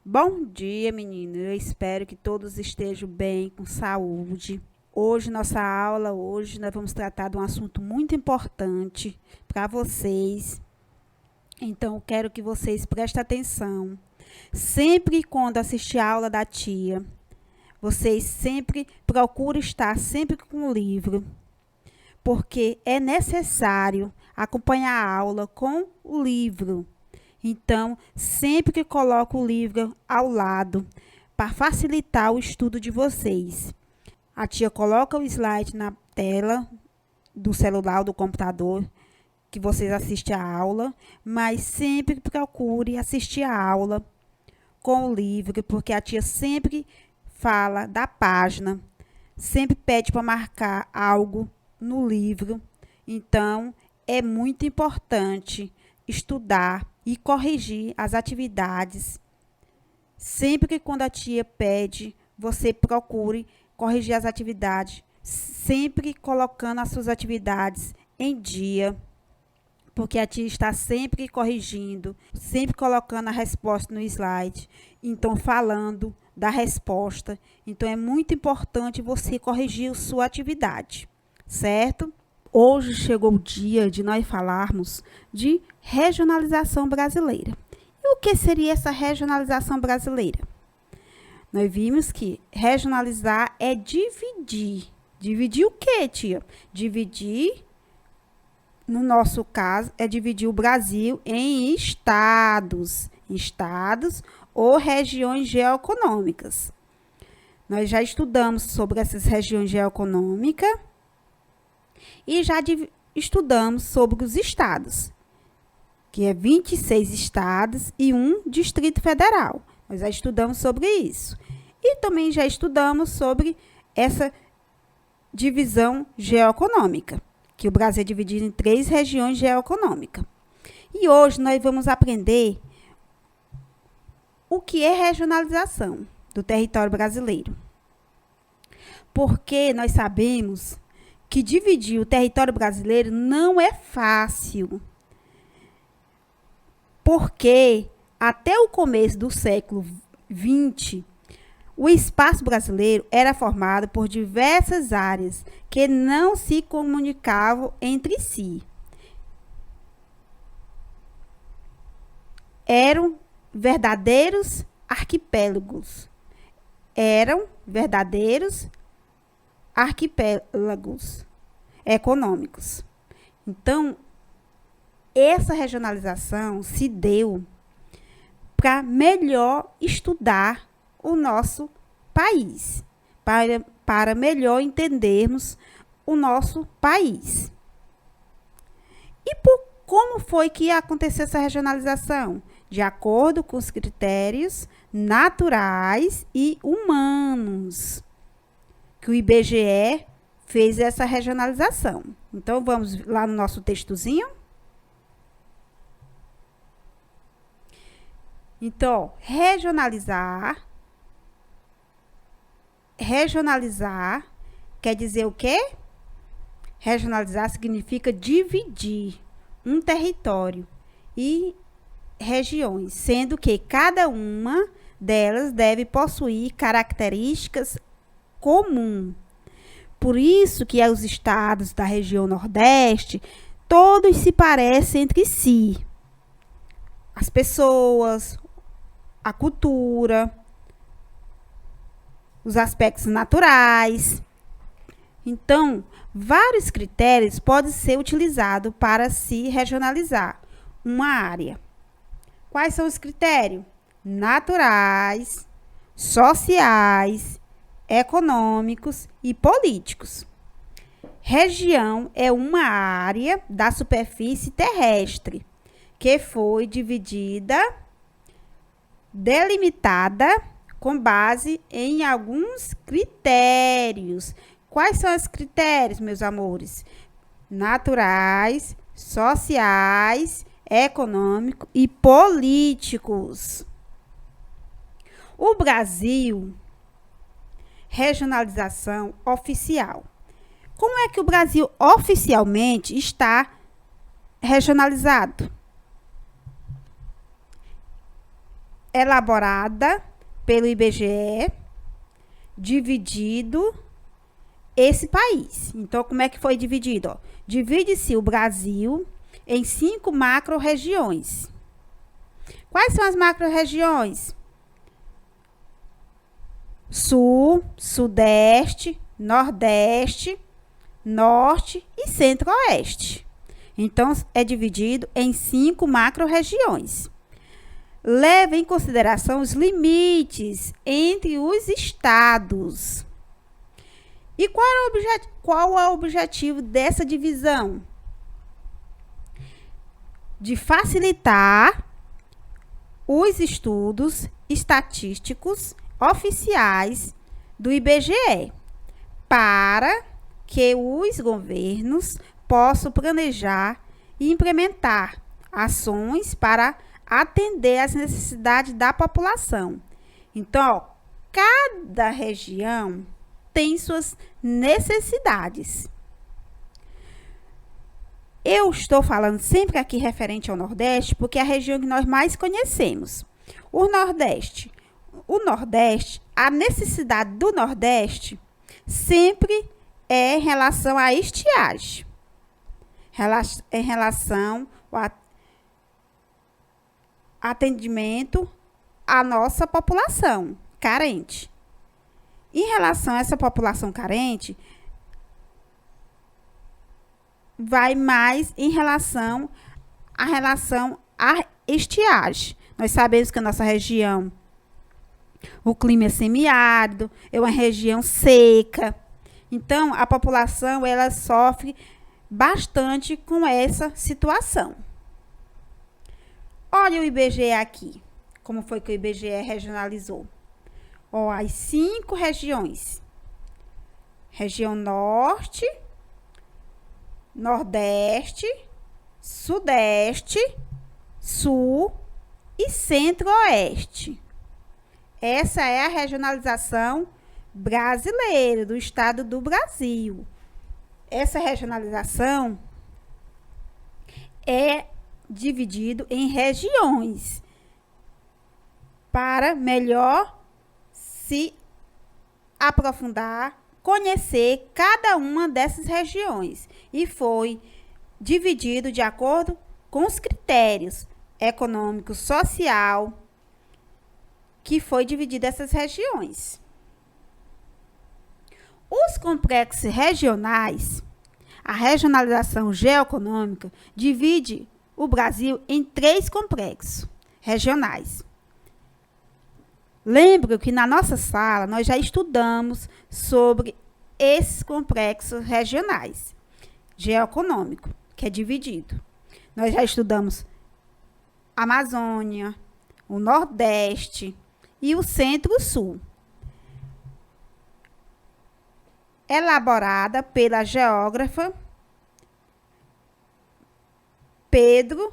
Bom dia, menino. Eu espero que todos estejam bem, com saúde. Hoje, nós vamos tratar de um assunto muito importante para vocês. Então, eu quero que vocês prestem atenção. Sempre quando assistir a aula da tia, vocês sempre procurem estar sempre com o livro, porque é necessário acompanhar a aula com o livro. Então, sempre que coloco o livro ao lado, para facilitar o estudo de vocês. A tia coloca o slide na tela do celular ou do computador, que vocês assistem a aula, mas sempre procure assistir a aula com o livro, porque a tia sempre fala da página, sempre pede para marcar algo no livro. Então, é muito importante estudar e corrigir as atividades. Sempre que quando a tia pede, você procure corrigir as atividades, sempre colocando as suas atividades em dia, porque a tia está sempre corrigindo, sempre colocando a resposta no slide, então falando da resposta. Então é muito importante você corrigir a sua atividade, certo? Hoje chegou o dia de nós falarmos de regionalização brasileira. E o que seria essa regionalização brasileira? Nós vimos que regionalizar é dividir. Dividir o quê, tia? Dividir, no nosso caso, é dividir o Brasil em estados. Estados ou regiões geoeconômicas. Nós já estudamos sobre essas regiões geoeconômicas e já estudamos sobre os estados, que é 26 estados e um Distrito Federal. Nós já estudamos sobre isso. E também já estudamos sobre essa divisão geoeconômica, que o Brasil é dividido em 3 regiões geoeconômicas. E hoje nós vamos aprender o que é regionalização do território brasileiro. Porque nós sabemos que dividir o território brasileiro não é fácil. Porque até o começo do século XX, o espaço brasileiro era formado por diversas áreas que não se comunicavam entre si. Eram verdadeiros arquipélagos. Econômicos. Então, essa regionalização se deu para melhor estudar o nosso país, para melhor entendermos o nosso país. E como foi que aconteceu essa regionalização? De acordo com os critérios naturais e humanos, que o IBGE fez essa regionalização. Então, vamos lá no nosso textozinho. Então, regionalizar quer dizer o quê? Regionalizar significa dividir um território e regiões, sendo que cada uma delas deve possuir características comuns. Por isso que os estados da região Nordeste, todos se parecem entre si. As pessoas, a cultura, os aspectos naturais. Então, vários critérios podem ser utilizados para se regionalizar uma área. Quais são os critérios? Naturais, sociais, econômicos e políticos. Região é uma área da superfície terrestre que foi delimitada com base em alguns critérios. Quais são os critérios, meus amores? Naturais, sociais, econômicos e políticos. O Brasil, regionalização oficial. Como é que o Brasil oficialmente está regionalizado? elaborada pelo IBGE, dividido esse país. Então, como é que foi dividido? Ó, divide-se o Brasil em 5 macro-regiões. Quais são as macro-regiões? Sul, Sudeste, Nordeste, Norte e Centro-Oeste. Então, é dividido em 5 macro-regiões. Leva em consideração os limites entre os estados. E qual é o objetivo dessa divisão? De facilitar os estudos estatísticos oficiais do IBGE, para que os governos possam planejar e implementar ações para atender às necessidades da população. Então, ó, cada região tem suas necessidades. Eu estou falando sempre aqui referente ao Nordeste, porque é a região que nós mais conhecemos. O Nordeste, a necessidade do Nordeste sempre é em relação à estiagem, em relação ao atendimento à nossa população carente. Em relação a essa população carente, vai mais em relação à estiagem. Nós sabemos que a nossa região, o clima é semiárido, é uma região seca. Então, a população ela sofre bastante com essa situação. Olha o IBGE aqui. Como foi que o IBGE regionalizou? Ó, as 5 regiões. Região Norte, Nordeste, Sudeste, Sul e Centro-Oeste. Essa é a regionalização brasileira, do estado do Brasil. Essa regionalização é dividido em regiões para melhor se aprofundar, conhecer cada uma dessas regiões. E foi dividido de acordo com os critérios econômico, social, que foi dividido essas regiões. Os complexos regionais, a regionalização geoeconômica, divide o Brasil em 3 complexos regionais. Lembro que na nossa sala nós já estudamos sobre esses complexos regionais geoeconômico, que é dividido. Nós já estudamos a Amazônia, o Nordeste e o Centro-Sul. Elaborada pela geógrafa Pedro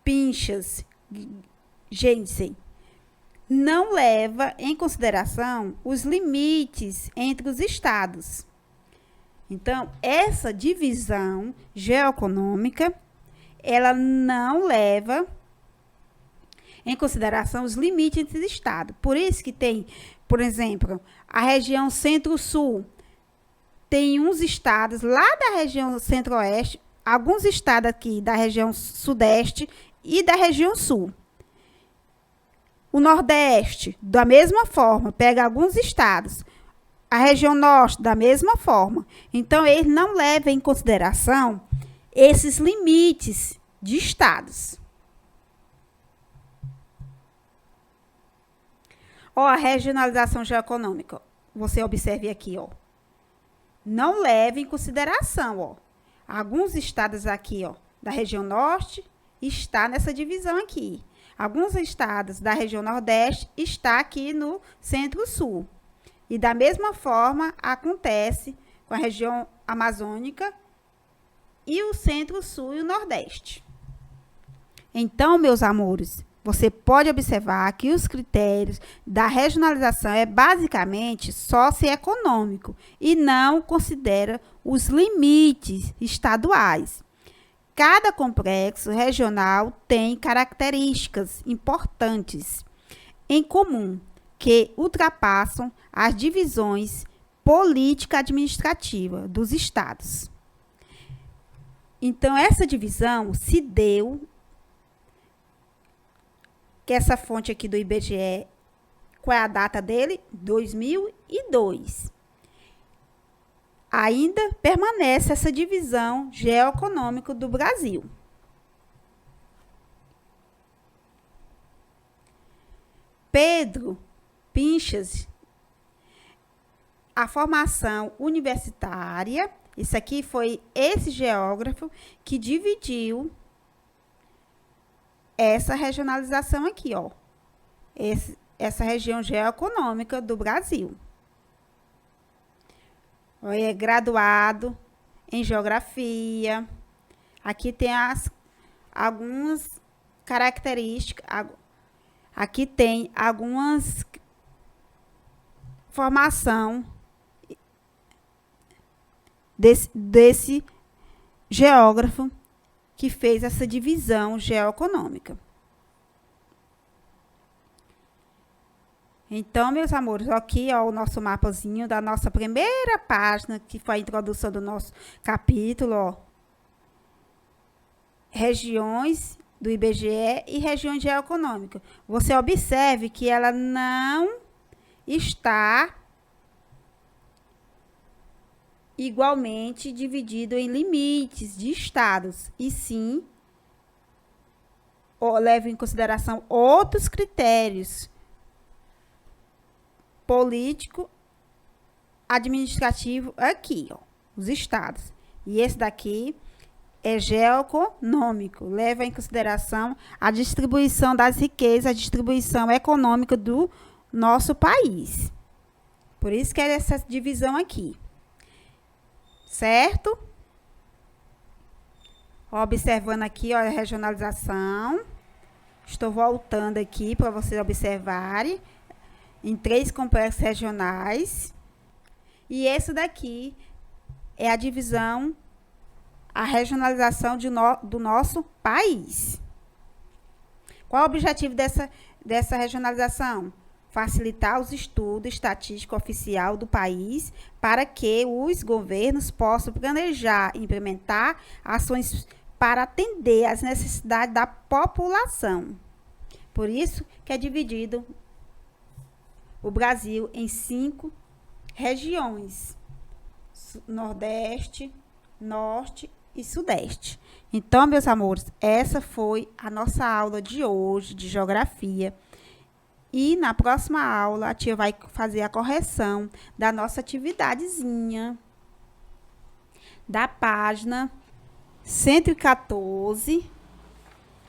Pinchas Jensen. Não leva em consideração os limites entre os estados. Então, essa divisão geoeconômica, ela não leva em consideração os limites entre os estados. Por isso que tem, por exemplo, a região Centro-Sul, tem uns estados lá da região Centro-Oeste, alguns estados aqui da região Sudeste e da região Sul. O Nordeste, da mesma forma, pega alguns estados. A região Norte, da mesma forma. Então, eles não levam em consideração esses limites de estados. Ó, a regionalização geoeconômica. Você observe aqui, ó. Não leva em consideração, ó. Alguns estados aqui, ó, da região Norte, está nessa divisão aqui. Alguns estados da região Nordeste está aqui no Centro-Sul. E da mesma forma acontece com a região amazônica e o Centro-Sul e o Nordeste. Então, meus amores, você pode observar que os critérios da regionalização é basicamente socioeconômico e não considera os limites estaduais. Cada complexo regional tem características importantes. em comum que ultrapassam as divisões política-administrativa dos estados. Então, essa divisão se deu, que essa fonte aqui do IBGE, qual é a data dele? 2002. Ainda permanece essa divisão geoeconômica do Brasil. Pedro Pinchas, a formação universitária, isso aqui foi esse geógrafo que dividiu essa regionalização aqui, ó. Essa região geoeconômica do Brasil. É graduado em geografia. Aqui tem algumas características. Aqui tem algumas formação desse geógrafo que fez essa divisão geoeconômica. Então, meus amores, aqui ó, o nosso mapazinho da nossa primeira página, que foi a introdução do nosso capítulo, ó. Regiões do IBGE e regiões geoeconômicas. Você observe que ela não está igualmente dividido em limites de estados, e sim leva em consideração outros critérios político, administrativo, aqui, ó, os estados. E esse daqui é geoeconômico, leva em consideração a distribuição das riquezas, a distribuição econômica do nosso país. Por isso que é essa divisão aqui. Certo? Observando aqui, ó, a regionalização. Estou voltando aqui para vocês observarem em 3 complexos regionais. E esse daqui é a divisão, a regionalização do nosso país. Qual é o objetivo dessa regionalização? Facilitar os estudos estatísticos oficiais do país para que os governos possam planejar e implementar ações para atender às necessidades da população. Por isso que é dividido o Brasil em 5 regiões: Nordeste, Norte e Sudeste. Então, meus amores, essa foi a nossa aula de hoje de geografia. E na próxima aula, a tia vai fazer a correção da nossa atividadezinha da página 114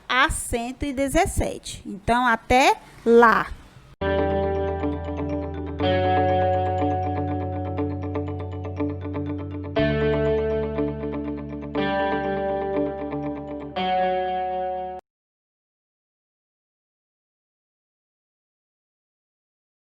a 117. Então, até lá!